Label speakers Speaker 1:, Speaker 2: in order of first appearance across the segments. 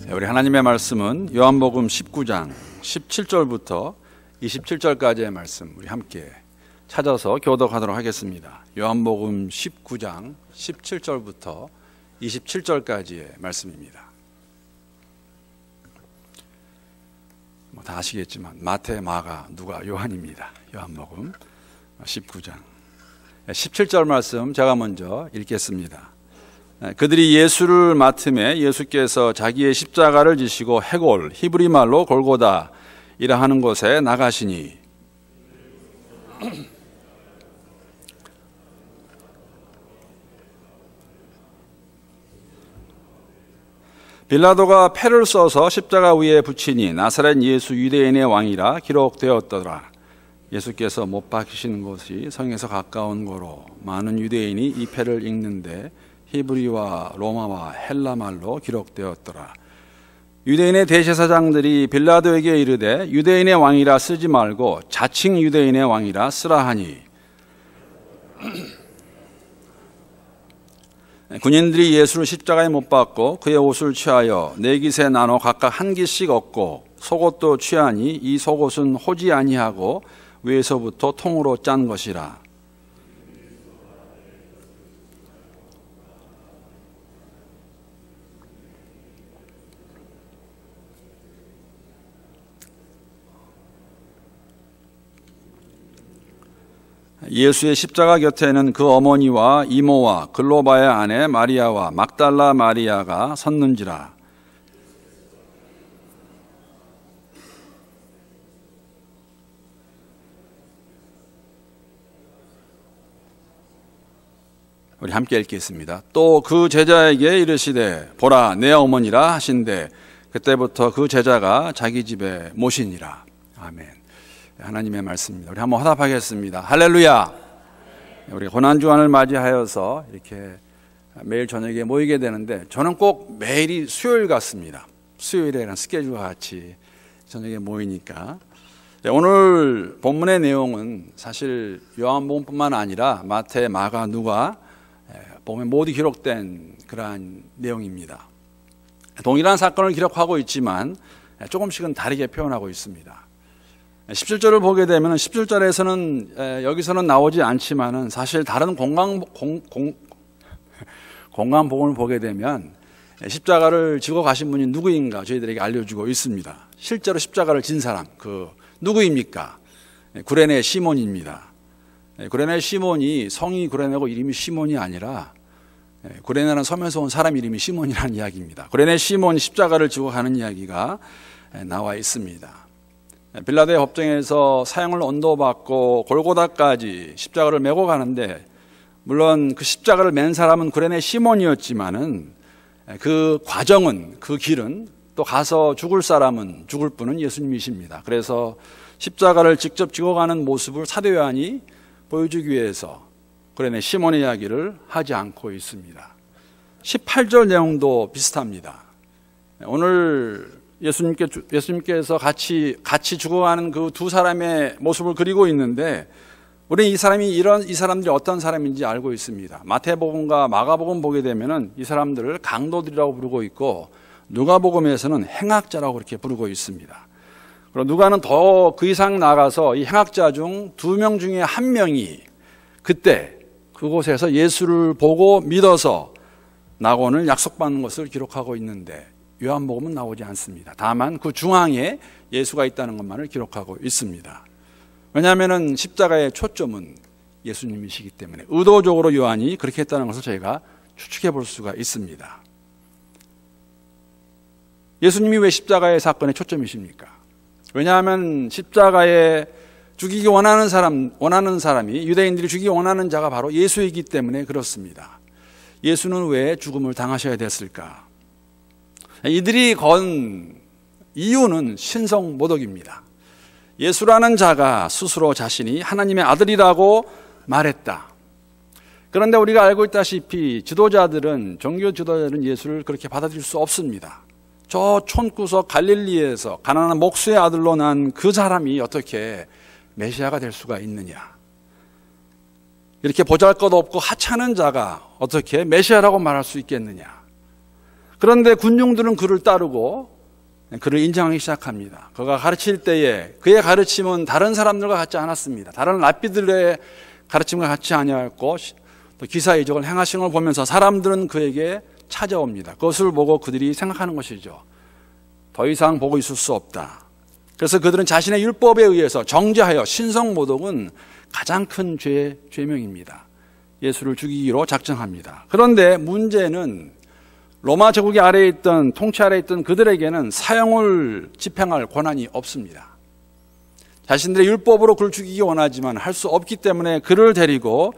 Speaker 1: 우리 하나님의 말씀은 요한복음 19장 17절부터 27절까지의 말씀 우리 함께 찾아서 교독하도록 하겠습니다. 요한복음 19장 17절부터 27절까지의 말씀입니다. 다 아시겠지만 마태, 마가, 누가, 요한입니다. 요한복음 19장 17절 말씀 제가 먼저 읽겠습니다. 그들이 예수를 맡음에 예수께서 자기의 십자가를 지시고 해골, 히브리 말로 골고다 이라 하는 곳에 나가시니 빌라도가 패를 써서 십자가 위에 붙이니 나사렛 예수 유대인의 왕이라 기록되었더라. 예수께서 못 박히신 곳이 성에서 가까운 고로 많은 유대인이 이 패를 읽는데 히브리와 로마와 헬라 말로 기록되었더라. 유대인의 대제사장들이 빌라도에게 이르되 유대인의 왕이라 쓰지 말고 자칭 유대인의 왕이라 쓰라 하니 군인들이 예수를 십자가에 못 박고 그의 옷을 취하여 네 깃에 나눠 각각 한 깃씩 얻고 속옷도 취하니 이 속옷은 호지 아니하고 위에서부터 통으로 짠 것이라. 예수의 십자가 곁에는 그 어머니와 이모와 글로바의 아내 마리아와 막달라 마리아가 섰는지라. 우리 함께 읽겠습니다. 또 그 제자에게 이르시되 보라 내 어머니라 하신대 그때부터 그 제자가 자기 집에 모시니라. 아멘. 하나님의 말씀입니다. 우리 한번 화답하겠습니다. 할렐루야. 우리 고난주간을 맞이하여서 이렇게 매일 저녁에 모이게 되는데 저는 꼭 매일이 수요일 같습니다. 수요일에는 스케줄과 같이 저녁에 모이니까. 오늘 본문의 내용은 사실 요한복음뿐만 아니라 마태, 마가, 누가 복음에 모두 기록된 그러한 내용입니다. 동일한 사건을 기록하고 있지만 조금씩은 다르게 표현하고 있습니다. 17절을 보게 되면 17절에서는 여기서는 나오지 않지만은 사실 다른 공간복음을 보게 되면 십자가를 지고 가신 분이 누구인가 저희들에게 알려주고 있습니다. 실제로 십자가를 진 사람 그 누구입니까? 구레네 시몬입니다. 구레네 시몬이 성이 구레네고 이름이 시몬이 아니라 구레네라는 섬에서 온 사람 이름이 시몬이라는 이야기입니다. 구레네 시몬이 십자가를 지고 가는 이야기가 나와 있습니다. 빌라도의 법정에서 사형을 언도받고 골고다까지 십자가를 메고 가는데 물론 그 십자가를 맨 사람은 구레네 시몬이었지만은 그 과정은 그 길은 또 가서 죽을 사람은 죽을 분은 예수님이십니다. 그래서 십자가를 직접 지고 가는 모습을 사도 요한이 보여주기 위해서 구레네 시몬의 이야기를 하지 않고 있습니다. 18절 내용도 비슷합니다. 오늘 예수님께서 같이 죽어가는 그 두 사람의 모습을 그리고 있는데 우리는 이 사람들이 어떤 사람인지 알고 있습니다. 마태복음과 마가복음 보게 되면은 이 사람들을 강도들이라고 부르고 있고 누가복음에서는 행악자라고 그렇게 부르고 있습니다. 그리고 누가는 더 그 이상 나가서 이 행악자 중 2명 중에 1명이 그때 그곳에서 예수를 보고 믿어서 낙원을 약속받는 것을 기록하고 있는데 요한복음은 나오지 않습니다. 다만 그 중앙에 예수가 있다는 것만을 기록하고 있습니다. 왜냐하면 십자가의 초점은 예수님이시기 때문에 의도적으로 요한이 그렇게 했다는 것을 저희가 추측해 볼 수가 있습니다. 예수님이 왜 십자가의 사건의 초점이십니까? 왜냐하면 십자가에 죽이기 원하는 사람이 유대인들이 죽이기 원하는 자가 바로 예수이기 때문에 그렇습니다. 예수는 왜 죽음을 당하셔야 됐을까? 이들이 건 이유는 신성모독입니다. 예수라는 자가 스스로 자신이 하나님의 아들이라고 말했다. 그런데 우리가 알고 있다시피 종교 지도자들은 예수를 그렇게 받아들일 수 없습니다. 저 촌구석 갈릴리에서 가난한 목수의 아들로 난 그 사람이 어떻게 메시아가 될 수가 있느냐. 이렇게 보잘것없고 하찮은 자가 어떻게 메시아라고 말할 수 있겠느냐. 그런데 군중들은 그를 따르고 그를 인정하기 시작합니다. 그가 가르칠 때에 그의 가르침은 다른 사람들과 같지 않았습니다. 다른 랍비들의 가르침과 같지 아니하였고 또 기사 이적을 행하신 걸 보면서 사람들은 그에게 찾아옵니다. 그것을 보고 그들이 생각하는 것이죠. 더 이상 보고 있을 수 없다. 그래서 그들은 자신의 율법에 의해서 정죄하여 신성모독은 가장 큰 죄명입니다. 예수를 죽이기로 작정합니다. 그런데 문제는 로마 제국의 아래에 있던 통치 아래에 있던 그들에게는 사형을 집행할 권한이 없습니다. 자신들의 율법으로 그를 죽이기 원하지만 할 수 없기 때문에 그를 데리고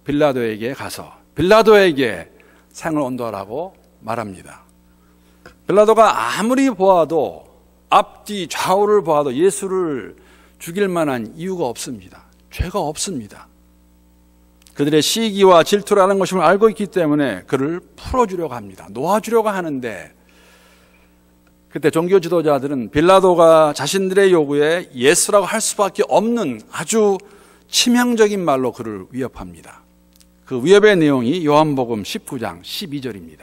Speaker 1: 빌라도에게 가서 빌라도에게 사형을 언도하라고 말합니다. 빌라도가 아무리 보아도 앞뒤 좌우를 보아도 예수를 죽일 만한 이유가 없습니다. 죄가 없습니다. 그들의 시기와 질투라는 것임을 알고 있기 때문에 그를 풀어주려고 합니다. 놓아주려고 하는데 그때 종교 지도자들은 빌라도가 자신들의 요구에 예스라고 할 수밖에 없는 아주 치명적인 말로 그를 위협합니다. 그 위협의 내용이 요한복음 19장 12절입니다.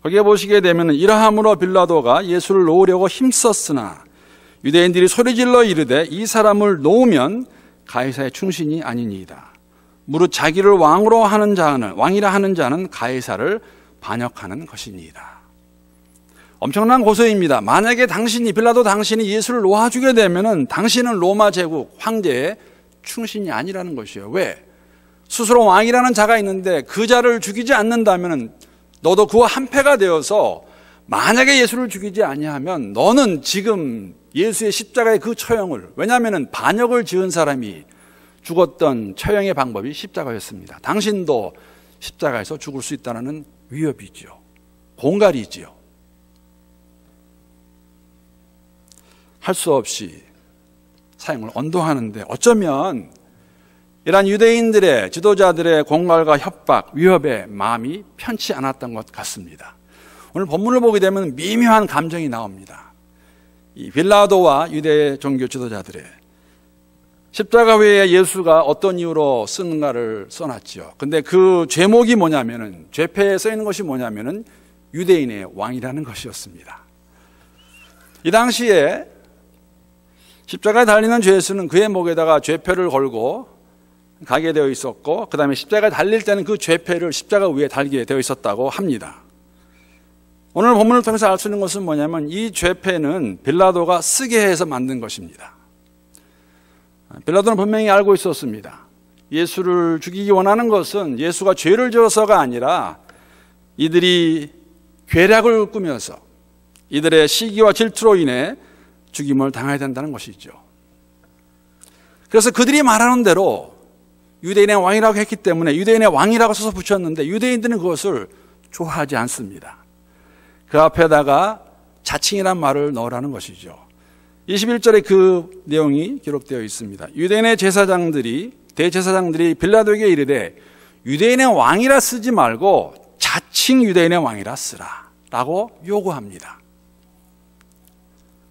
Speaker 1: 거기에 보시게 되면 이러함으로 빌라도가 예수를 놓으려고 힘썼으나 유대인들이 소리질러 이르되 이 사람을 놓으면 가이사의 충신이 아니니이다. 무릇 자기를 왕이라 하는 자는 가이사를 반역하는 것이니이다. 엄청난 고소입니다. 만약에 빌라도 당신이 예수를 놓아주게 되면은 당신은 로마 제국 황제의 충신이 아니라는 것이에요. 왜? 스스로 왕이라는 자가 있는데 그 자를 죽이지 않는다면은 너도 그와 한패가 되어서 만약에 예수를 죽이지 아니하면 너는 지금 예수의 십자가의 그 처형을, 왜냐하면 반역을 지은 사람이 죽었던 처형의 방법이 십자가였습니다. 당신도 십자가에서 죽을 수 있다는 위협이지요. 공갈이지요. 할 수 없이 사형을 언도하는데 어쩌면 이러한 유대인들의 지도자들의 공갈과 협박, 위협에 마음이 편치 않았던 것 같습니다. 오늘 본문을 보게 되면 미묘한 감정이 나옵니다. 이 빌라도와 유대 종교 지도자들의 십자가 위에 예수가 어떤 이유로 쓰는가를 써놨지요. 근데 그 제목이 뭐냐면은, 죄패에 써 있는 것이 뭐냐면은 유대인의 왕이라는 것이었습니다. 이 당시에 십자가에 달리는 죄수는 그의 목에다가 죄패를 걸고 가게 되어 있었고, 그 다음에 십자가에 달릴 때는 그 죄패를 십자가 위에 달게 되어 있었다고 합니다. 오늘 본문을 통해서 알 수 있는 것은 뭐냐면 이 죄패는 빌라도가 쓰게 해서 만든 것입니다. 빌라도는 분명히 알고 있었습니다. 예수를 죽이기 원하는 것은 예수가 죄를 지어서가 아니라 이들이 괴략을 꾸며서 이들의 시기와 질투로 인해 죽임을 당해야 된다는 것이죠. 그래서 그들이 말하는 대로 유대인의 왕이라고 했기 때문에 유대인의 왕이라고 써서 붙였는데 유대인들은 그것을 좋아하지 않습니다. 그 앞에다가 자칭이란 말을 넣으라는 것이죠. 21절에 그 내용이 기록되어 있습니다. 유대인의 대제사장들이 빌라도에게 이르되 유대인의 왕이라 쓰지 말고 자칭 유대인의 왕이라 쓰라 라고 요구합니다.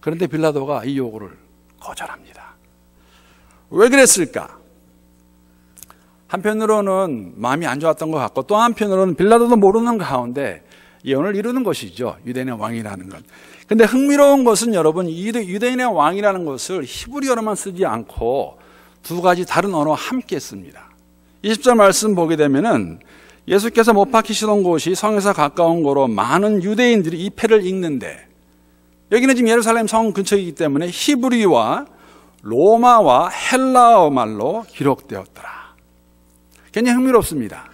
Speaker 1: 그런데 빌라도가 이 요구를 거절합니다. 왜 그랬을까? 한편으로는 마음이 안 좋았던 것 같고 또 한편으로는 빌라도도 모르는 가운데 예언을 이루는 것이죠. 유대인의 왕이라는 것. 근데 흥미로운 것은 여러분, 유대인의 왕이라는 것을 히브리어로만 쓰지 않고 두 가지 다른 언어와 함께 씁니다. 20절 말씀 보게 되면은 예수께서 못 박히시던 곳이 성에서 가까운 거로 많은 유대인들이 이 패를 읽는데, 여기는 지금 예루살렘 성 근처이기 때문에 히브리와 로마와 헬라어 말로 기록되었더라. 굉장히 흥미롭습니다.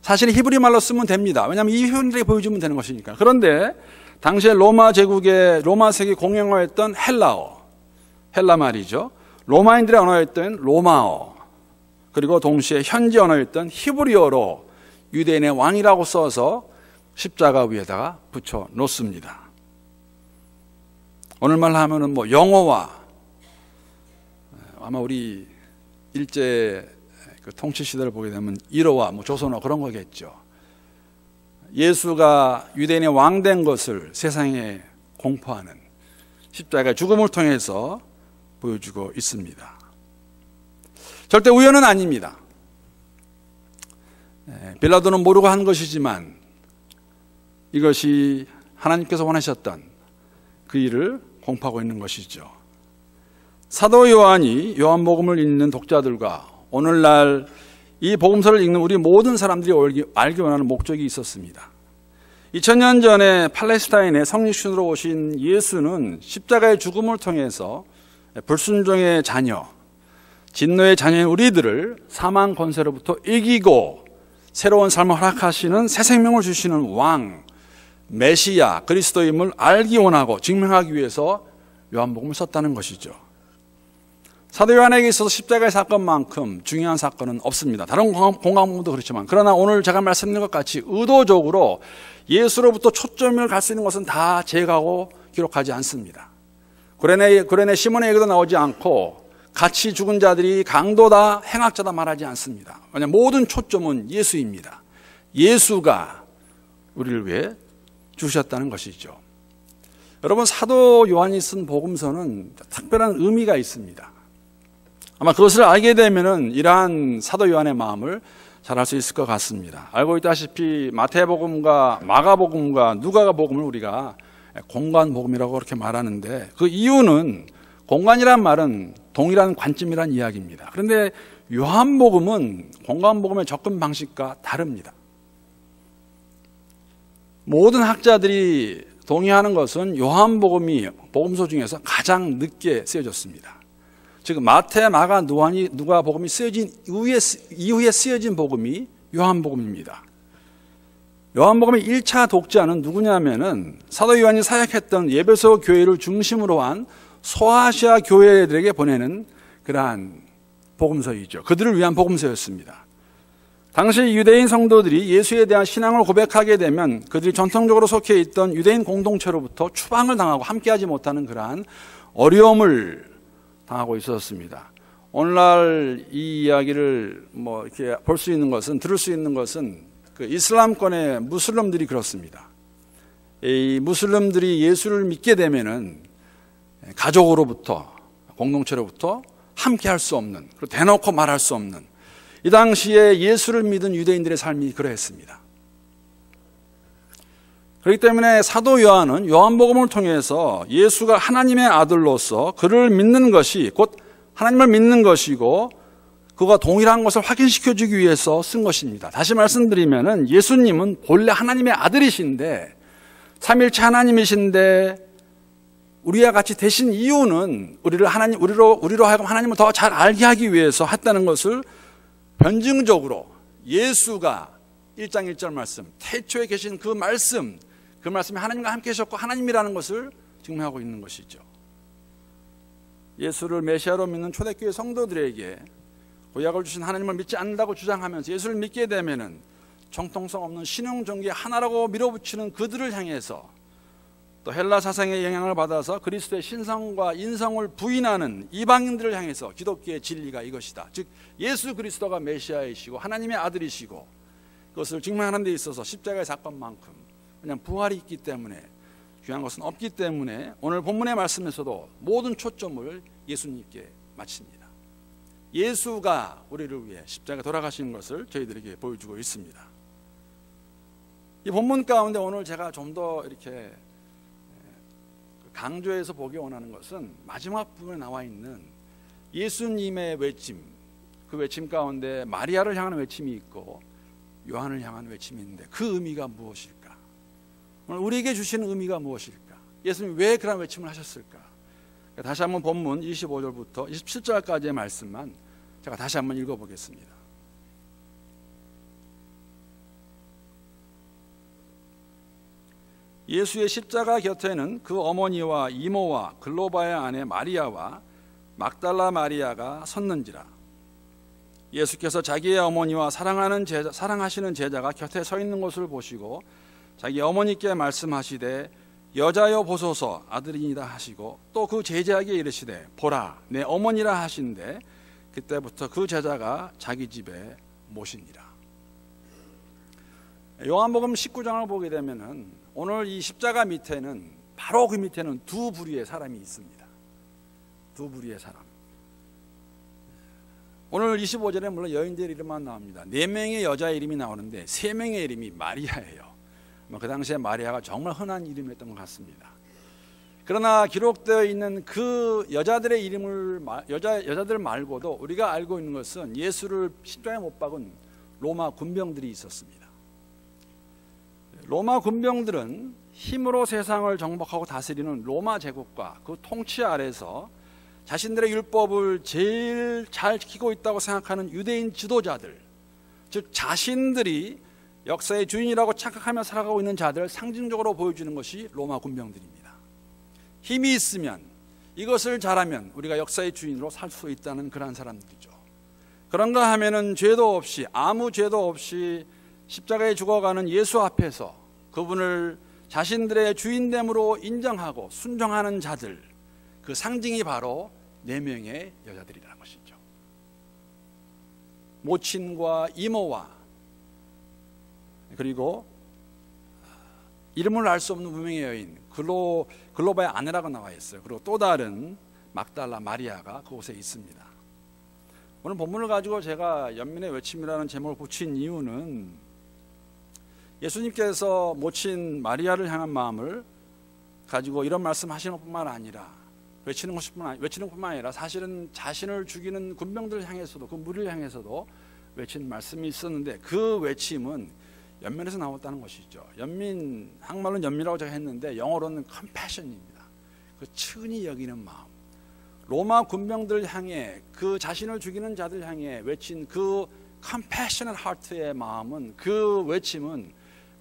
Speaker 1: 사실 히브리 말로 쓰면 됩니다. 왜냐하면 이 표현들이 보여주면 되는 것이니까. 그런데 당시에 로마 제국의 로마색이 공용어였던 헬라 말이죠. 로마인들의 언어였던 로마어, 그리고 동시에 현지 언어였던 히브리어로 유대인의 왕이라고 써서 십자가 위에다가 붙여 놓습니다. 오늘말로 하면은 영어와 아마 우리 일제 그 통치 시대를 보게 되면 일어와 조선어 그런 거겠죠. 예수가 유대인의 왕 된 것을 세상에 공포하는 십자가의 죽음을 통해서 보여주고 있습니다. 절대 우연은 아닙니다. 빌라도는 모르고 한 것이지만 이것이 하나님께서 원하셨던 그 일을 공포하고 있는 것이죠. 사도 요한이 요한복음을 읽는 독자들과 오늘날 이 복음서를 읽는 우리 모든 사람들이 알기 원하는 목적이 있었습니다. 2000년 전에 팔레스타인에 성육신으로 오신 예수는 십자가의 죽음을 통해서 불순종의 자녀, 진노의 자녀인 우리들을 사망 권세로부터 이기고 새로운 삶을 허락하시는 새 생명을 주시는 왕, 메시아, 그리스도임을 알기 원하고 증명하기 위해서 요한복음을 썼다는 것이죠. 사도 요한에게 있어서 십자가의 사건만큼 중요한 사건은 없습니다. 다른 공강복음도 그렇지만, 그러나 오늘 제가 말씀드린 것 같이 의도적으로 예수로부터 초점을 갈 수 있는 것은 다 제거하고 기록하지 않습니다. 구레네 시몬의 얘기도 나오지 않고 같이 죽은 자들이 강도다, 행악자다 말하지 않습니다. 왜냐하면 모든 초점은 예수입니다. 예수가 우리를 위해 주셨다는 것이죠. 여러분, 사도 요한이 쓴 복음서는 특별한 의미가 있습니다. 아마 그것을 알게 되면은 이러한 사도 요한의 마음을 잘 알 수 있을 것 같습니다. 알고 있다시피 마태복음과 마가복음과 누가복음을 우리가 공관복음이라고 그렇게 말하는데, 그 이유는 공관이란 말은 동일한 관점이란 이야기입니다. 그런데 요한복음은 공관복음의 접근 방식과 다릅니다. 모든 학자들이 동의하는 것은 요한복음이 복음서 중에서 가장 늦게 쓰여졌습니다. 즉 마태, 마가, 누가복음이 쓰여진 이후에 쓰여진 복음이 요한복음입니다. 요한복음의 1차 독자는 누구냐면은 사도 요한이 사역했던 에베소 교회를 중심으로 한 소아시아 교회들에게 보내는 그러한 복음서이죠. 그들을 위한 복음서였습니다. 당시 유대인 성도들이 예수에 대한 신앙을 고백하게 되면 그들이 전통적으로 속해 있던 유대인 공동체로부터 추방을 당하고 함께하지 못하는 그러한 어려움을 당하고 있었습니다. 오늘날 이 이야기를 이렇게 볼 수 있는 것은, 들을 수 있는 것은 그 이슬람권의 무슬림들이 그렇습니다. 이 무슬림들이 예수를 믿게 되면은 가족으로부터, 공동체로부터 함께 할 수 없는, 그리고 대놓고 말할 수 없는, 이 당시에 예수를 믿은 유대인들의 삶이 그러했습니다. 그렇기 때문에 사도 요한은 요한복음을 통해서 예수가 하나님의 아들로서 그를 믿는 것이 곧 하나님을 믿는 것이고 그가 동일한 것을 확인시켜주기 위해서 쓴 것입니다. 다시 말씀드리면은 예수님은 본래 하나님의 아들이신데, 삼일체 하나님이신데 우리와 같이 되신 이유는 우리로 하여금 하나님을 더 잘 알게 하기 위해서 했다는 것을 변증적으로 예수가 1장 1절 말씀, 태초에 계신 그 말씀이 하나님과 함께 하셨고 하나님이라는 것을 증명하고 있는 것이죠. 예수를 메시아로 믿는 초대교회 성도들에게 구약을 주신 하나님을 믿지 않는다고 주장하면서 예수를 믿게 되면은 정통성 없는 신흥 종교의 하나라고 밀어붙이는 그들을 향해서, 또 헬라 사상의 영향을 받아서 그리스도의 신성과 인성을 부인하는 이방인들을 향해서 기독교의 진리가 이것이다, 즉 예수 그리스도가 메시아이시고 하나님의 아들이시고 그것을 증명하는 데 있어서 십자가의 사건만큼 그냥 부활이 있기 때문에 중요한 것은 없기 때문에 오늘 본문의 말씀에서도 모든 초점을 예수님께 맞춥니다. 예수가 우리를 위해 십자가에 돌아가신 것을 저희들에게 보여주고 있습니다. 이 본문 가운데 오늘 제가 좀 더 이렇게 강조해서 보기 원하는 것은 마지막 부분에 나와 있는 예수님의 외침, 그 외침 가운데 마리아를 향하는 외침이 있고 요한을 향하는 외침이 있는데 그 의미가 무엇일까? 오늘 우리에게 주시는 의미가 무엇일까? 예수님이 왜 그런 외침을 하셨을까? 다시 한번 본문 25절부터 27절까지의 말씀만 제가 다시 한번 읽어보겠습니다. 예수의 십자가 곁에는 그 어머니와 이모와 글로바의 아내 마리아와 막달라 마리아가 섰는지라. 예수께서 자기의 어머니와 사랑하시는 제자가 곁에 서 있는 것을 보시고 자기 어머니께 말씀하시되 여자여 보소서 아들이니라 하시고 또 그 제자에게 이르시되 보라 내 어머니라 하신대 그때부터 그 제자가 자기 집에 모시니라. 요한복음 19장을 보게 되면은 오늘 이 십자가 밑에는, 바로 그 밑에는 두 부류의 사람이 있습니다. 두 부류의 사람. 오늘 25절에 물론 여인들 이름만 나옵니다. 4명의 여자의 이름이 나오는데 3명의 이름이 마리아예요. 그 당시에 마리아가 정말 흔한 이름이었던 것 같습니다. 그러나 기록되어 있는 그 여자들의 이름을 여자들 말고도 우리가 알고 있는 것은 예수를 십자가에 못 박은 로마 군병들이 있었습니다. 로마 군병들은 힘으로 세상을 정복하고 다스리는 로마 제국과 그 통치 아래서 자신들의 율법을 제일 잘 지키고 있다고 생각하는 유대인 지도자들, 즉 자신들이 역사의 주인이라고 착각하며 살아가고 있는 자들을 상징적으로 보여주는 것이 로마 군병들입니다. 힘이 있으면, 이것을 잘하면 우리가 역사의 주인으로 살 수 있다는 그러한 사람들이죠. 그런가 하면은 죄도 없이, 아무 죄도 없이 십자가에 죽어가는 예수 앞에서 그분을 자신들의 주인됨으로 인정하고 순종하는 자들, 그 상징이 바로 4명의 여자들이라는 것이죠. 모친과 이모와 그리고 이름을 알 수 없는 무명의 여인 글로바의 아내라고 나와 있어요. 그리고 또 다른 막달라 마리아가 그곳에 있습니다. 오늘 본문을 가지고 제가 연민의 외침이라는 제목을 붙인 이유는 예수님께서 모친 마리아를 향한 마음을 가지고 이런 말씀하시는 것뿐만 아니라 외치는 것뿐만 아니라 사실은 자신을 죽이는 군병들을 향해서도, 그 무리를 향해서도 외친 말씀이 있었는데, 그 외침은 연민에서 나왔다는 것이죠. 연민, 한국말로는 연민이라고 제가 했는데 영어로는 compassion입니다. 그 측은히 여기는 마음. 로마 군병들 향해, 그 자신을 죽이는 자들 향해 외친 그 compassionate heart의 마음은, 그 외침은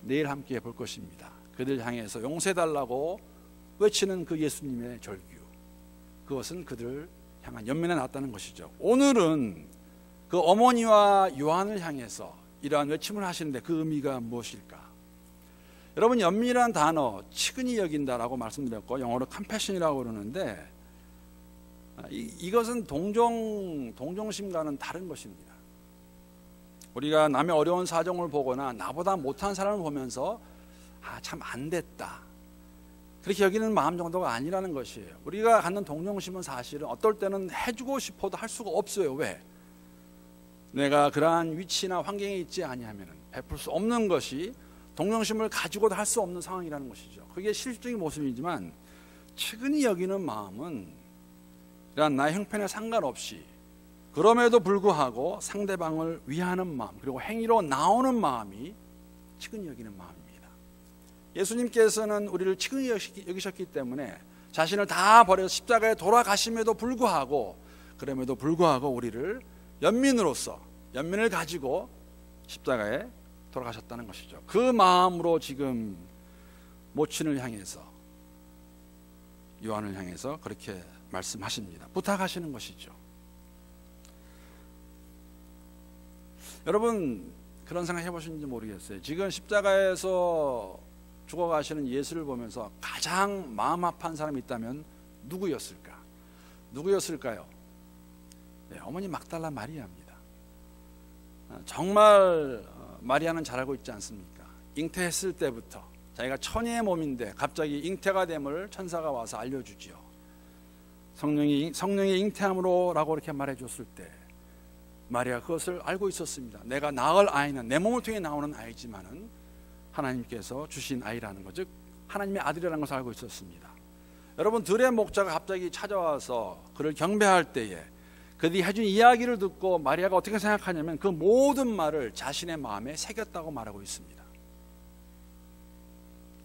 Speaker 1: 내일 함께 볼 것입니다. 그들 향해서 용서해달라고 외치는 그 예수님의 절규, 그것은 그들을 향한 연민에 나왔다는 것이죠. 오늘은 그 어머니와 요한을 향해서 이러한 외침을 하시는데 그 의미가 무엇일까? 여러분, 연민이라는 단어, 측은히 여긴다라고 말씀드렸고 영어로 compassion이라고 그러는데 이것은 동정심과는 다른 것입니다. 우리가 남의 어려운 사정을 보거나 나보다 못한 사람을 보면서 참 안 됐다, 그렇게 여기는 마음 정도가 아니라는 것이에요. 우리가 갖는 동정심은 사실은 어떨 때는 해주고 싶어도 할 수가 없어요. 왜? 내가 그러한 위치나 환경에 있지 아니하면 베풀 수 없는 것이 동정심을 가지고도 할 수 없는 상황이라는 것이죠. 그게 실질적인 모습이지만 측은히 여기는 마음은 이런 나의 형편에 상관없이 그럼에도 불구하고 상대방을 위하는 마음, 그리고 행위로 나오는 마음이 측은히 여기는 마음입니다. 예수님께서는 우리를 측은히 여기셨기 때문에 자신을 다 버려서 십자가에 돌아가심에도 불구하고, 그럼에도 불구하고 우리를 연민을 가지고 십자가에 돌아가셨다는 것이죠. 그 마음으로 지금 모친을 향해서, 요한을 향해서 그렇게 말씀하십니다. 부탁하시는 것이죠. 여러분, 그런 생각 해보셨는지 모르겠어요. 지금 십자가에서 죽어가시는 예수를 보면서 가장 마음 아파한 사람이 있다면 누구였을까요? 네, 어머니 막달라 마리아입니다. 정말 마리아는 잘 알고 있지 않습니까? 잉태했을 때부터 자기가 처녀의 몸인데 갑자기 잉태가 됨을 천사가 와서 알려주지요. 성령의 잉태함으로라고 이렇게 말해줬을 때 마리아가 그것을 알고 있었습니다. 내가 낳을 아이는 내 몸을 통해 나오는 아이지만은 하나님께서 주신 아이라는 것, 즉 하나님의 아들이라는 것을 알고 있었습니다. 여러분, 들의 목자가 갑자기 찾아와서 그를 경배할 때에 그들이 해준 이야기를 듣고 마리아가 어떻게 생각하냐면 그 모든 말을 자신의 마음에 새겼다고 말하고 있습니다.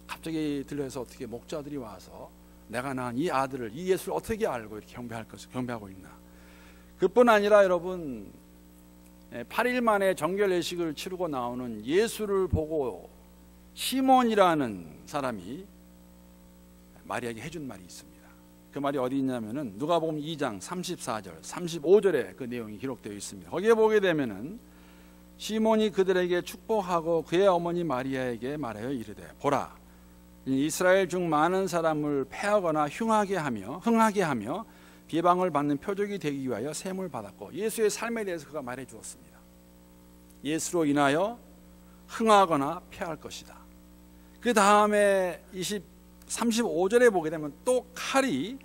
Speaker 1: 갑자기 들려서 어떻게 목자들이 와서 내가 낳은 이 아들을, 이 예수를 어떻게 알고 이렇게 경배하고 있나. 그뿐 아니라 여러분, 8일 만에 정결 예식을 치르고 나오는 예수를 보고 시몬이라는 사람이 마리아에게 해준 말이 있습니다. 그 말이 어디 있냐면은 누가복음 2장 34절, 35절에 그 내용이 기록되어 있습니다. 거기에 보게 되면은 시몬이 그들에게 축복하고 그의 어머니 마리아에게 말하여 이르되, 보라, 이스라엘 중 많은 사람을 패하거나 흥하게 하며 비방을 받는 표적이 되기 위하여 셈을 받았고, 예수의 삶에 대해서 그가 말해 주었습니다. 예수로 인하여 흥하거나 패할 것이다. 그 다음에 35절에 보게 되면 또 칼이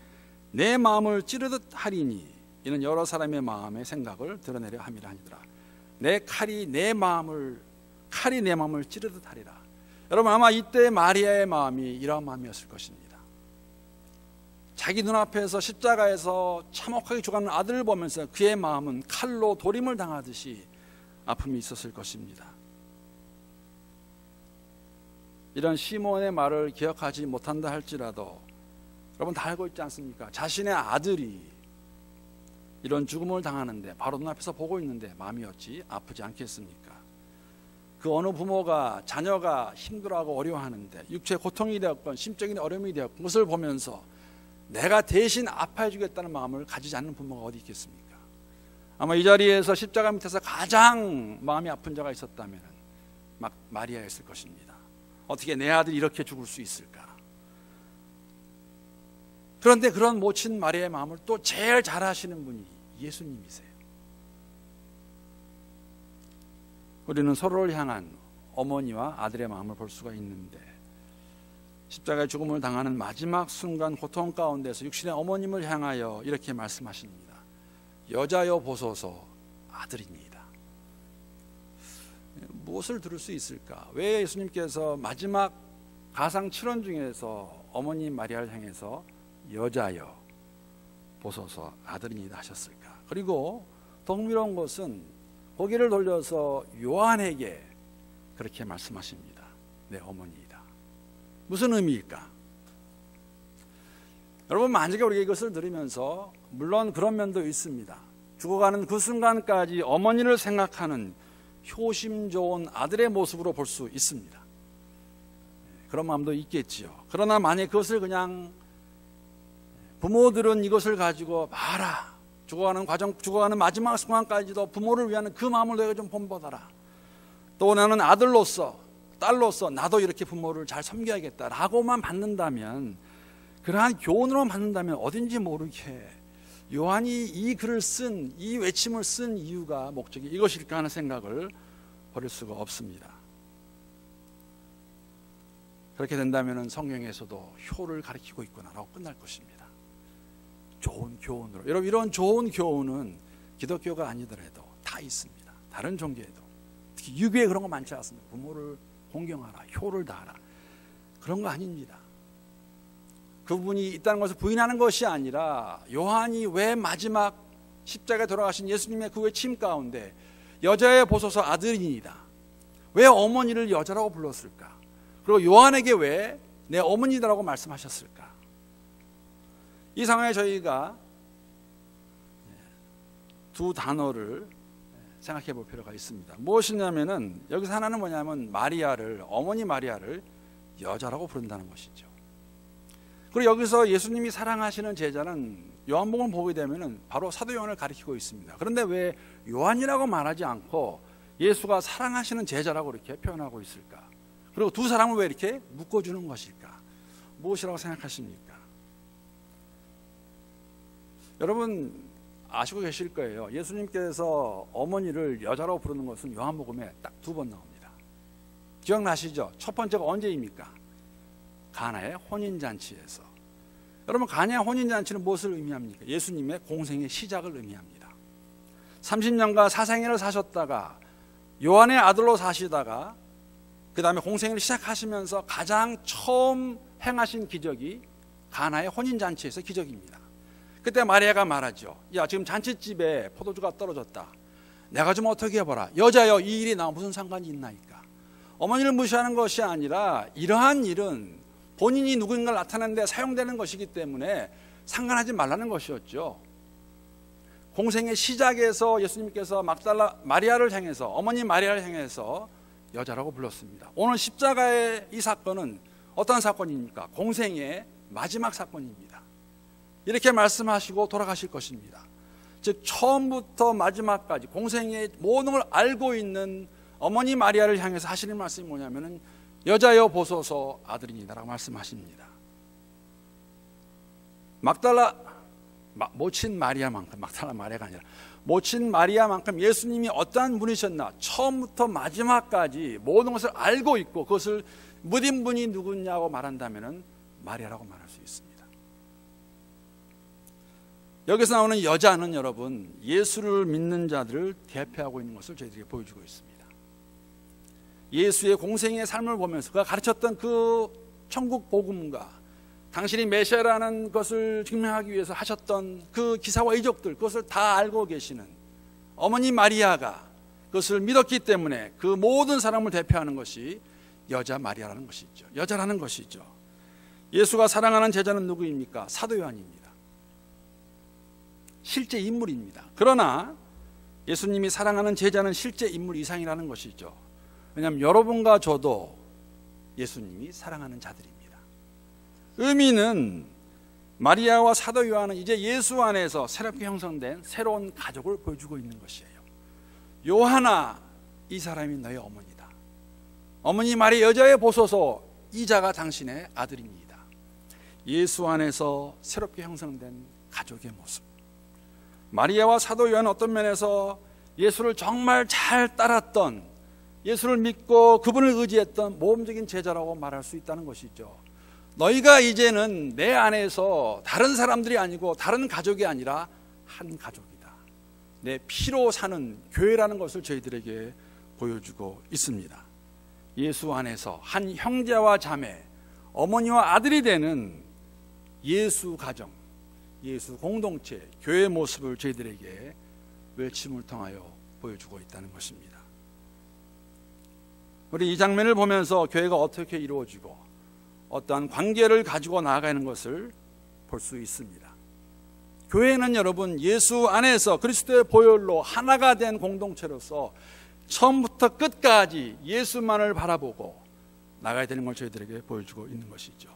Speaker 1: 내 마음을 찌르듯 하리니, 이는 여러 사람의 마음의 생각을 드러내려 함이라 하니라. 칼이 내 마음을 찌르듯 하리라. 여러분, 아마 이때 마리아의 마음이 이러한 마음이었을 것입니다. 자기 눈앞에서 십자가에서 참혹하게 죽어가는 아들을 보면서 그의 마음은 칼로 도림을 당하듯이 아픔이 있었을 것입니다. 이런 시몬의 말을 기억하지 못한다 할지라도 여러분 다 알고 있지 않습니까? 자신의 아들이 이런 죽음을 당하는데 바로 눈앞에서 보고 있는데 마음이 어찌 아프지 않겠습니까? 그 어느 부모가 자녀가 힘들어하고 어려워하는데 육체의 고통이 되었건 심적인 어려움이 되었건 그것을 보면서 내가 대신 아파해 주겠다는 마음을 가지지 않는 부모가 어디 있겠습니까? 아마 이 자리에서 십자가 밑에서 가장 마음이 아픈 자가 있었다면 마리아였을 것입니다. 어떻게 내 아들이 이렇게 죽을 수 있을까? 그런데 그런 모친 마리아의 마음을 또 제일 잘 아시는 분이 예수님이세요. 우리는 서로를 향한 어머니와 아들의 마음을 볼 수가 있는데 십자가의 죽음을 당하는 마지막 순간 고통 가운데서 육신의 어머님을 향하여 이렇게 말씀하십니다. 여자여 보소서 아들입니다. 무엇을 들을 수 있을까? 왜 예수님께서 마지막 가상 7원 중에서 어머님 마리아를 향해서 여자여 보소서 아들입니다 하셨을까? 그리고 더 흥미로운 것은 고개를 돌려서 요한에게 그렇게 말씀하십니다. 내 어머니이다. 무슨 의미일까? 여러분, 만약에 우리가 이것을 들으면서 물론 그런 면도 있습니다. 죽어가는 그 순간까지 어머니를 생각하는 효심 좋은 아들의 모습으로 볼 수 있습니다. 그런 마음도 있겠지요. 그러나 만약 그것을 그냥 부모들은 이것을 가지고 봐라, 죽어가는 마지막 순간까지도 부모를 위한 그 마음을 너희가 좀 본받아라. 또 나는 아들로서 딸로서 나도 이렇게 부모를 잘 섬겨야겠다라고만 받는다면, 그러한 교훈으로만 받는다면 어딘지 모르게 요한이 이 글을 쓴, 이 외침을 쓴 이유가 목적이 이것일까 하는 생각을 버릴 수가 없습니다. 그렇게 된다면 성경에서도 효를 가리키고 있구나라고 끝날 것입니다. 좋은 교훈으로. 여러분, 이런 좋은 교훈은 기독교가 아니더라도 다 있습니다. 다른 종교에도. 특히 유교에 그런 거 많지 않습니까? 부모를 공경하라, 효를 다하라. 그런 거 아닙니다. 그분이 있다는 것을 부인하는 것이 아니라 요한이 왜 마지막 십자가에 돌아가신 예수님의 그 외침 가운데 여자의 보소서 아들이니이다, 왜 어머니를 여자라고 불렀을까? 그리고 요한에게 왜 내 어머니다라고 말씀하셨을까? 이 상황에 저희가 두 단어를 생각해 볼 필요가 있습니다. 무엇이냐면은 여기서 하나는 뭐냐면 어머니 마리아를 여자라고 부른다는 것이죠. 그리고 여기서 예수님이 사랑하시는 제자는 요한복음을 보게 되면은 바로 사도 요한을 가리키고 있습니다. 그런데 왜 요한이라고 말하지 않고 예수가 사랑하시는 제자라고 이렇게 표현하고 있을까? 그리고 두 사람을 왜 이렇게 묶어주는 것일까? 무엇이라고 생각하십니까? 여러분 아시고 계실 거예요. 예수님께서 어머니를 여자라고 부르는 것은 요한복음에 딱 2번 나옵니다. 기억나시죠? 첫 번째가 언제입니까? 가나의 혼인잔치에서. 여러분, 가나의 혼인잔치는 무엇을 의미합니까? 예수님의 공생의 시작을 의미합니다. 30년간 사생애를 사셨다가 요한의 아들로 사시다가 그 다음에 공생애를 시작하시면서 가장 처음 행하신 기적이 가나의 혼인잔치에서 기적입니다. 그때 마리아가 말하죠. 야, 지금 잔치집에 포도주가 떨어졌다. 내가 좀 어떻게 해보라. 여자여, 이 일이 나와 무슨 상관이 있나이까? 어머니를 무시하는 것이 아니라 이러한 일은 본인이 누구인가를 나타내는 데 사용되는 것이기 때문에 상관하지 말라는 것이었죠. 공생의 시작에서 예수님께서 막달라 마리아를 향해서, 어머니 마리아를 향해서 여자라고 불렀습니다. 오늘 십자가의 이 사건은 어떤 사건입니까? 공생의 마지막 사건입니다. 이렇게 말씀하시고 돌아가실 것입니다. 즉 처음부터 마지막까지 공생의 모든 걸 알고 있는 어머니 마리아를 향해서 하시는 말씀이 뭐냐면은 여자여 보소서 아들이니다라고 말씀하십니다. 모친 마리아만큼, 막달라 마리아가 아니라 모친 마리아만큼 예수님이 어떠한 분이셨나 처음부터 마지막까지 모든 것을 알고 있고 그것을 묻은 분이 누구냐고 말한다면은 마리아라고 말할 수 있습니다. 여기서 나오는 여자는 여러분 예수를 믿는 자들을 대표하고 있는 것을 저희들에게 보여주고 있습니다. 예수의 공생의 삶을 보면서 그가 가르쳤던 그 천국 복음과 당신이 메시아라는 것을 증명하기 위해서 하셨던 그 기사와 이적들, 그것을 다 알고 계시는 어머니 마리아가 그것을 믿었기 때문에 그 모든 사람을 대표하는 것이 여자 마리아라는 것이죠. 여자라는 것이죠. 예수가 사랑하는 제자는 누구입니까? 사도 요한입니다. 실제 인물입니다. 그러나 예수님이 사랑하는 제자는 실제 인물 이상이라는 것이죠. 왜냐하면 여러분과 저도 예수님이 사랑하는 자들입니다. 의미는 마리아와 사도 요한은 이제 예수 안에서 새롭게 형성된 새로운 가족을 보여주고 있는 것이에요. 요한아, 이 사람이 너의 어머니다. 어머니 말이 여자의 보소서, 이 자가 당신의 아들입니다. 예수 안에서 새롭게 형성된 가족의 모습. 마리아와 사도 요한은 어떤 면에서 예수를 정말 잘 따랐던, 예수를 믿고 그분을 의지했던 모범적인 제자라고 말할 수 있다는 것이죠. 너희가 이제는 내 안에서 다른 사람들이 아니고 다른 가족이 아니라 한 가족이다. 내 피로 사는 교회라는 것을 저희들에게 보여주고 있습니다. 예수 안에서 한 형제와 자매, 어머니와 아들이 되는 예수 가정, 예수 공동체, 교회의 모습을 저희들에게 외침을 통하여 보여주고 있다는 것입니다. 우리 이 장면을 보면서 교회가 어떻게 이루어지고 어떠한 관계를 가지고 나아가는 것을 볼 수 있습니다. 교회는 여러분 예수 안에서 그리스도의 보혈로 하나가 된 공동체로서 처음부터 끝까지 예수만을 바라보고 나가야 되는 걸 저희들에게 보여주고 있는 것이죠.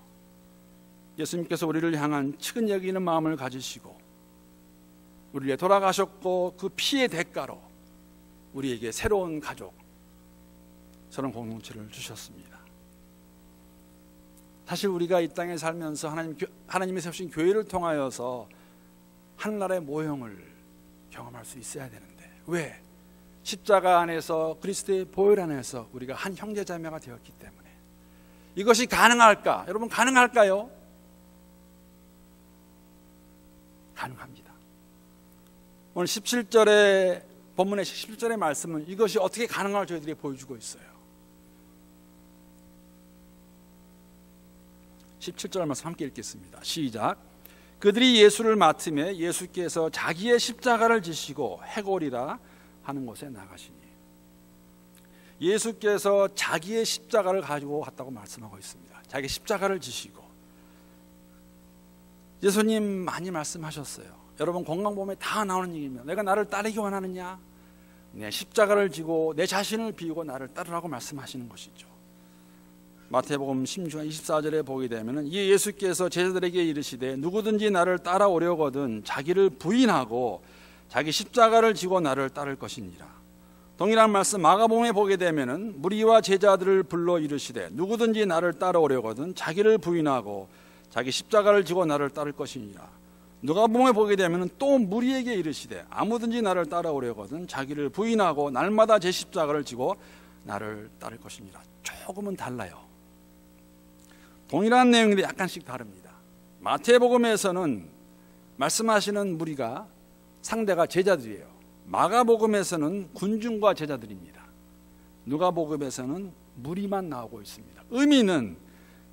Speaker 1: 예수님께서 우리를 향한 측은 여기는 마음을 가지시고 우리에게 돌아가셨고 그 피의 대가로 우리에게 새로운 가족, 새로운 공동체를 주셨습니다. 사실 우리가 이 땅에 살면서 하나님이 세우신 교회를 통하여서 하늘나라의 모형을 경험할 수 있어야 되는데 왜? 십자가 안에서 그리스도의 보혈 안에서 우리가 한 형제자매가 되었기 때문에. 이것이 가능할까? 여러분 가능할까요? 가능합니다. 오늘 17절의 본문의 17절의 말씀은 이것이 어떻게 가능할 저희들이 보여주고 있어요. 17절 말씀 함께 읽겠습니다. 시작. 그들이 예수를 맡으며 예수께서 자기의 십자가를 지시고 해골이라 하는 곳에 나가시니. 예수께서 자기의 십자가를 가지고 갔다고 말씀하고 있습니다. 자기 십자가를 지시고. 예수님 많이 말씀하셨어요. 여러분 건강보험에 다 나오는 얘기입니다. 내가 나를 따르기 원하느냐? 내 십자가를 지고 내 자신을 비우고 나를 따르라고 말씀하시는 것이죠. 마태복음 16장 24절에 보게 되면 이 예수께서 제자들에게 이르시되 누구든지 나를 따라오려거든 자기를 부인하고 자기 십자가를 지고 나를 따를 것이니라. 동일한 말씀 마가복음에 보게 되면 무리와 제자들을 불러 이르시되 누구든지 나를 따라오려거든 자기를 부인하고 자기 십자가를 지고 나를 따를 것이니라. 누가복음에 보게 되면 또 무리에게 이르시되 아무든지 나를 따라오려거든 자기를 부인하고 날마다 제 십자가를 지고 나를 따를 것이니라. 조금은 달라요. 동일한 내용인데 약간씩 다릅니다. 마태복음에서는 말씀하시는 무리가 상대가 제자들이에요. 마가복음에서는 군중과 제자들입니다. 누가복음에서는 무리만 나오고 있습니다. 의미는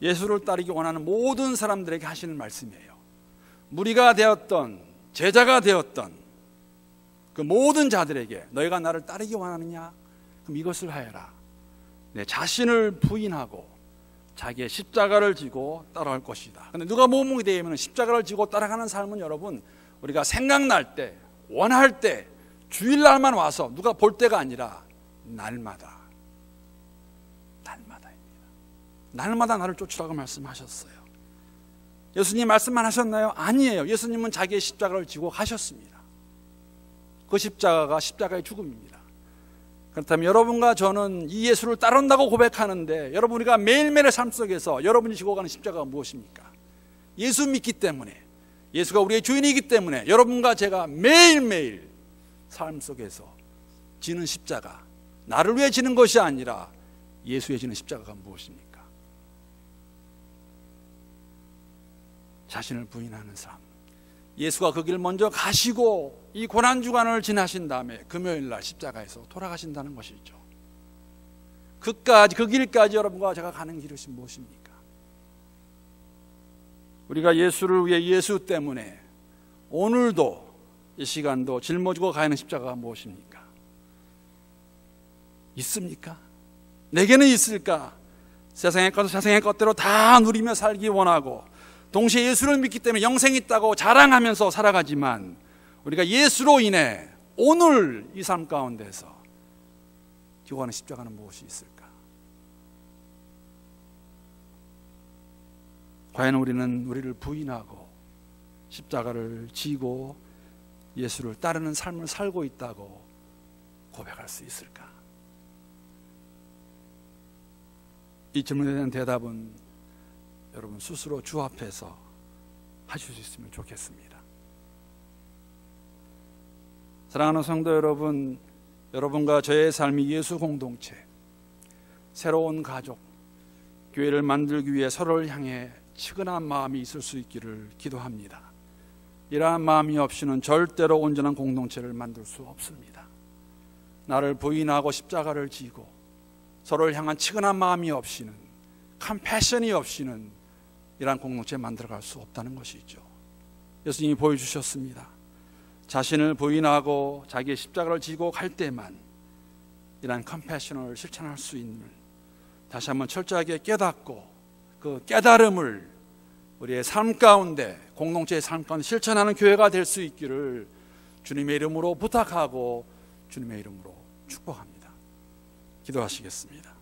Speaker 1: 예수를 따르기 원하는 모든 사람들에게 하시는 말씀이에요. 무리가 되었던 제자가 되었던 그 모든 자들에게 너희가 나를 따르기 원하느냐? 그럼 이것을 하여라. 내 자신을 부인하고 자기의 십자가를 지고 따라갈 것이다. 그런데 누가복음에 되면 십자가를 지고 따라가는 삶은 여러분 우리가 생각날 때, 원할 때, 주일날만 와서 누가 볼 때가 아니라 날마다입니다. 날마다 나를 쫓으라고 말씀하셨어요. 예수님 말씀만 하셨나요? 아니에요. 예수님은 자기의 십자가를 지고 가셨습니다. 그 십자가가 십자가의 죽음입니다. 그렇다면 여러분과 저는 이 예수를 따른다고 고백하는데 여러분 우리가 매일매일의 삶 속에서 여러분이 지고 가는 십자가가 무엇입니까? 예수 믿기 때문에, 예수가 우리의 주인이기 때문에 여러분과 제가 매일매일 삶 속에서 지는 십자가, 나를 위해 지는 것이 아니라 예수의 지는 십자가가 무엇입니까? 자신을 부인하는 삶. 예수가 그 길 먼저 가시고 이 고난주간을 지나신 다음에 금요일날 십자가에서 돌아가신다는 것이죠. 그 길까지 여러분과 제가 가는 길이 무엇입니까? 우리가 예수를 위해 예수 때문에 오늘도 이 시간도 짊어지고 가야 하는 십자가가 무엇입니까? 있습니까? 내게는 있을까? 세상의 것대로 다 누리며 살기 원하고 동시에 예수를 믿기 때문에 영생이 있다고 자랑하면서 살아가지만 우리가 예수로 인해 오늘 이 삶 가운데서 지고 가는 십자가는 무엇이 있을까? 과연 우리는 우리를 부인하고 십자가를 지고 예수를 따르는 삶을 살고 있다고 고백할 수 있을까? 이 질문에 대한 대답은 여러분 스스로 주 앞에서 하실 수 있으면 좋겠습니다. 사랑하는 성도 여러분, 여러분과 저의 삶이 예수 공동체, 새로운 가족, 교회를 만들기 위해 서로를 향해 측은한 마음이 있을 수 있기를 기도합니다. 이러한 마음이 없이는 절대로 온전한 공동체를 만들 수 없습니다. 나를 부인하고 십자가를 지고 서로를 향한 측은한 마음이 없이는, 컴패션이 없이는 이러한 공동체 만들어갈 수 없다는 것이죠. 예수님이 보여주셨습니다. 자신을 부인하고 자기의 십자가를 지고 갈 때만 이러한 컴패션을 실천할 수 있는, 다시 한번 철저하게 깨닫고 그 깨달음을 우리의 삶 가운데, 공동체의 삶 가운데 실천하는 교회가 될 수 있기를 주님의 이름으로 부탁하고 주님의 이름으로 축복합니다. 기도하시겠습니다.